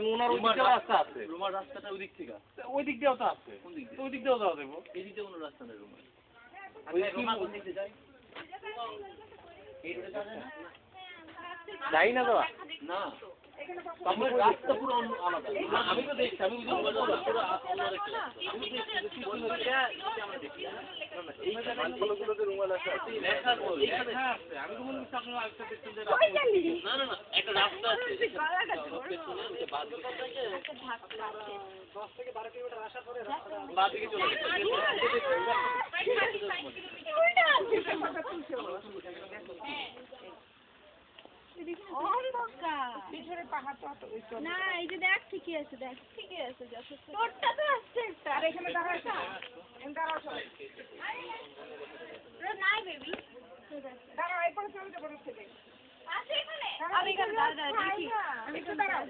কারণ ওনার ওই দিকে রাস্তা আছে। রুমার রাস্তাটা ওই দিক থেকে। ওই দিক দিয়েও তো আছে। কোন দিক দিয়ে? ওই দিক দিয়েও যাওয়া যাবে। এই দিক দিয়ে কোনো রাস্তা নেই রুমার। ওই রুমা কোন দিক দিয়ে যায়? এই রোডে যাবে না? যাই না তো। না। আমার রাস্তা পুরো আলাদা। আমি তো দেখছি, আমি পুরো অন্য একটা রাস্তা। আমি দেখছি আমরা দেখি। এই মালগুলোতে রুমাল আছে। লেখা আছে। আমি তো মনে করছি আপনারা আরেকটা দেখছেন যে না না না, একটা রাস্তা আছে। পেছনে ওই বাঁ দিকে থেকে 10 থেকে 12 কিলোমিটার আসার পরে রাস্তা বাঁ দিকে চলে গেছে। না এই যে দেখ ঠিকই আছে, দেখ ঠিকই আছে, যথেষ্ট। তোরটা তো আসছে একটা। আর এখানে দাঁড়া আছে, দাঁড়াও সবাই। নাই বেবি, দাঁড়াও এরপরে চলে যাবো থেকে। আছে এখানে, আমি এখানে দাঁড়া দেখি, আমি তো দাঁড়াও।